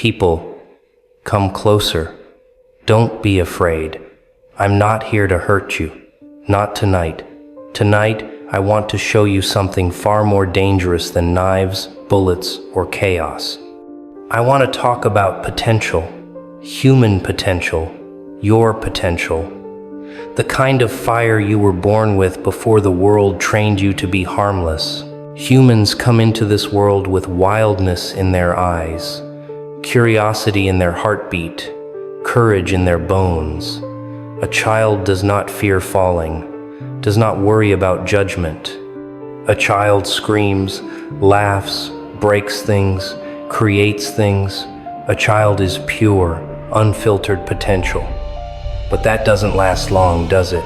People, come closer. Don't be afraid. I'm not here to hurt you. Not tonight. Tonight, I want to show you something far more dangerous than knives, bullets, or chaos. I want to talk about potential, human potential, your potential, the kind of fire you were born with before the world trained you to be harmless. Humans come into this world with wildness in their eyes, curiosity in their heartbeat, courage in their bones. A child does not fear falling, does not worry about judgment. A child screams, laughs, breaks things, creates things. A child is pure, unfiltered potential. But that doesn't last long, does it?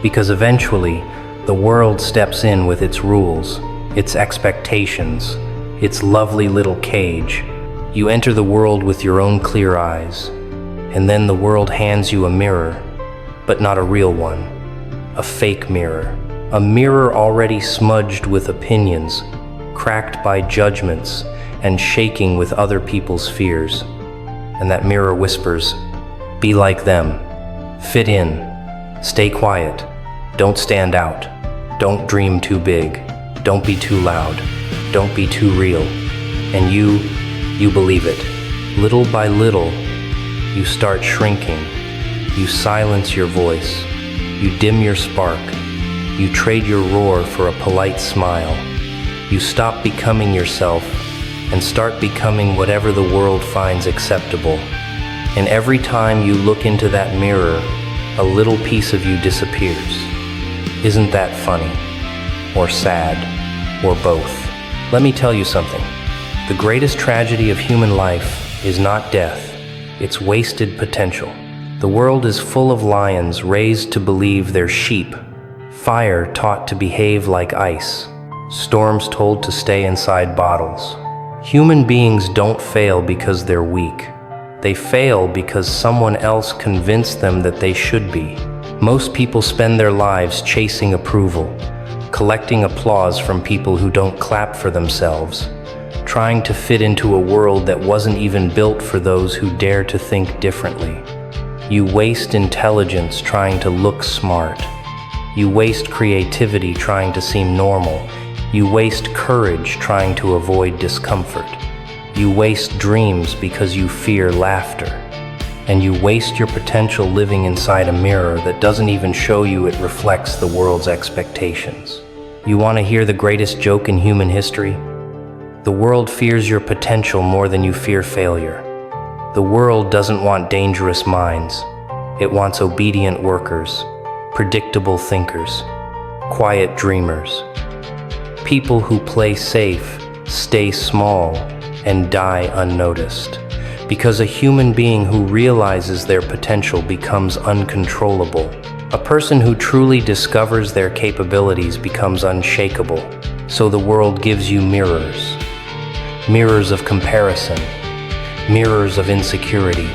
Because eventually, the world steps in with its rules, its expectations, its lovely little cage. You enter the world with your own clear eyes, and then the world hands you a mirror, but not a real one, a fake mirror. A mirror already smudged with opinions, cracked by judgments, and shaking with other people's fears. And that mirror whispers, be like them, fit in, stay quiet, don't stand out, don't dream too big, don't be too loud, don't be too real. And you believe it. Little by little, you start shrinking. You silence your voice. You dim your spark. You trade your roar for a polite smile. You stop becoming yourself and start becoming whatever the world finds acceptable. And every time you look into that mirror, a little piece of you disappears. Isn't that funny? Or sad? Or both? Let me tell you something. The greatest tragedy of human life is not death, it's wasted potential. The world is full of lions raised to believe they're sheep, fire taught to behave like ice, storms told to stay inside bottles. Human beings don't fail because they're weak. They fail because someone else convinced them that they should be. Most people spend their lives chasing approval, collecting applause from people who don't clap for themselves, trying to fit into a world that wasn't even built for those who dare to think differently. You waste intelligence trying to look smart. You waste creativity trying to seem normal. You waste courage trying to avoid discomfort. You waste dreams because you fear laughter. And you waste your potential living inside a mirror that doesn't even show you it reflects the world's expectations. You want to hear the greatest joke in human history? The world fears your potential more than you fear failure. The world doesn't want dangerous minds. It wants obedient workers, predictable thinkers, quiet dreamers. People who play safe, stay small, and die unnoticed. Because a human being who realizes their potential becomes uncontrollable. A person who truly discovers their capabilities becomes unshakable. So the world gives you mirrors. Mirrors of comparison, mirrors of insecurity,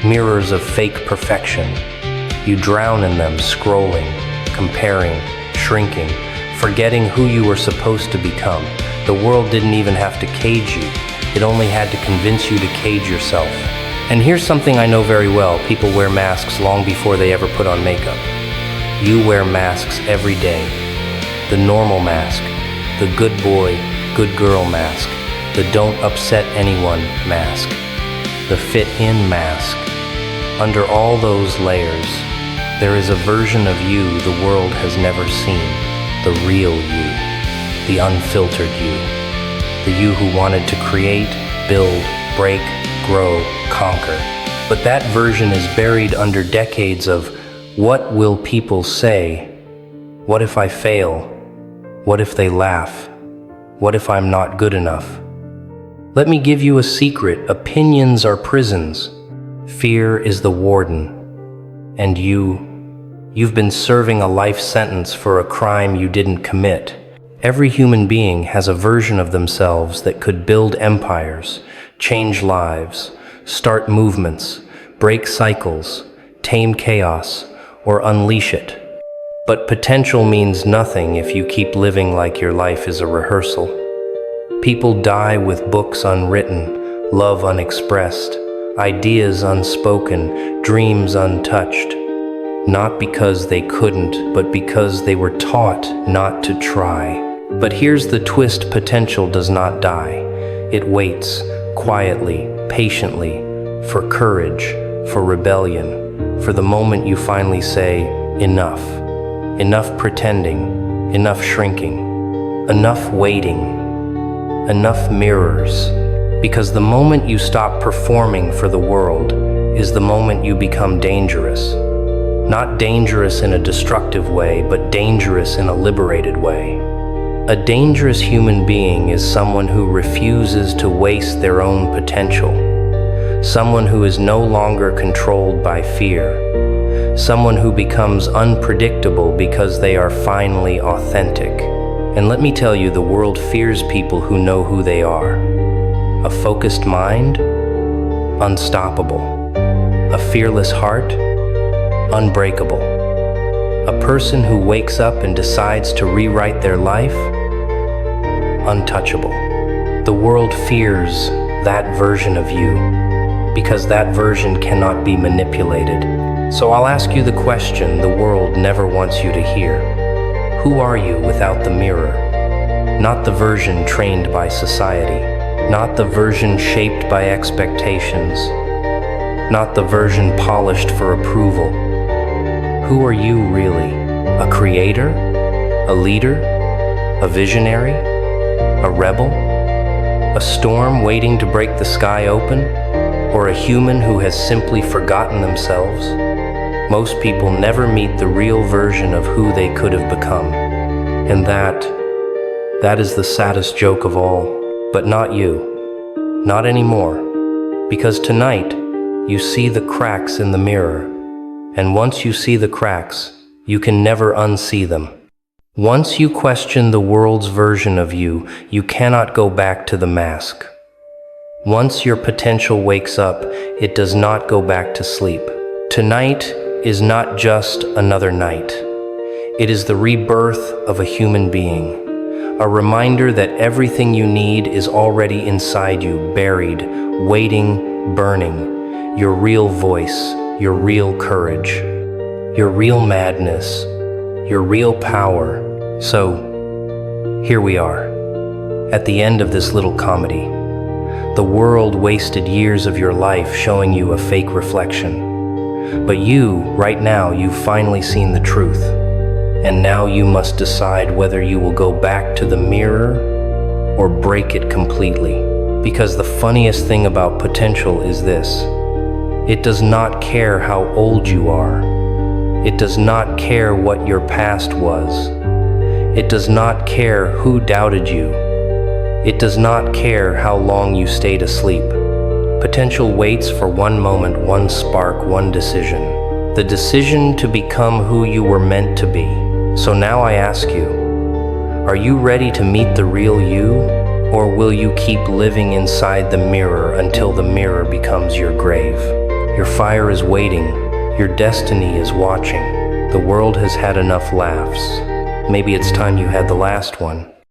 mirrors of fake perfection. You drown in them, scrolling, comparing, shrinking, forgetting who you were supposed to become. The world didn't even have to cage you. It only had to convince you to cage yourself. And here's something I know very well. People wear masks long before they ever put on makeup. You wear masks every day. The normal mask, the good boy, good girl mask, the don't upset anyone mask, the fit in mask. Under all those layers, there is a version of you the world has never seen, the real you, the unfiltered you, the you who wanted to create, build, break, grow, conquer. But that version is buried under decades of what will people say? What if I fail? What if they laugh? What if I'm not good enough? Let me give you a secret. Opinions are prisons. Fear is the warden. And you've been serving a life sentence for a crime you didn't commit. Every human being has a version of themselves that could build empires, change lives, start movements, break cycles, tame chaos, or unleash it. But potential means nothing if you keep living like your life is a rehearsal. People die with books unwritten, love unexpressed, ideas unspoken, dreams untouched. Not because they couldn't, but because they were taught not to try. But here's the twist: potential does not die. It waits, quietly, patiently, for courage, for rebellion, for the moment you finally say, enough. Enough pretending, enough shrinking, enough waiting, enough mirrors. Because the moment you stop performing for the world is the moment you become dangerous. Not dangerous in a destructive way, but dangerous in a liberated way. A dangerous human being is someone who refuses to waste their own potential. Someone who is no longer controlled by fear. Someone who becomes unpredictable because they are finally authentic. And let me tell you, the world fears people who know who they are. A focused mind, unstoppable. A fearless heart, unbreakable. A person who wakes up and decides to rewrite their life, untouchable. The world fears that version of you because that version cannot be manipulated. So I'll ask you the question the world never wants you to hear. Who are you without the mirror? Not the version trained by society, not the version shaped by expectations, not the version polished for approval. Who are you really? A creator? A leader? A visionary? A rebel? A storm waiting to break the sky open? Or a human who has simply forgotten themselves? Most people never meet the real version of who they could have become. And that is the saddest joke of all. But not you. Not anymore. Because tonight, you see the cracks in the mirror. And once you see the cracks, you can never unsee them. Once you question the world's version of you, you cannot go back to the mask. Once your potential wakes up, it does not go back to sleep. Tonight is not just another night. It is the rebirth of a human being. A reminder that everything you need is already inside you, buried, waiting, burning. Your real voice, your real courage, your real madness, your real power. So, here we are, at the end of this little comedy. The world wasted years of your life showing you a fake reflection. But you, right now, you've finally seen the truth. And now you must decide whether you will go back to the mirror or break it completely. Because the funniest thing about potential is this: it does not care how old you are. It does not care what your past was. It does not care who doubted you. It does not care how long you stayed asleep. Potential waits for one moment, one spark, one decision. The decision to become who you were meant to be. So now I ask you, are you ready to meet the real you? Or will you keep living inside the mirror until the mirror becomes your grave? Your fire is waiting. Your destiny is watching. The world has had enough laughs. Maybe it's time you had the last one.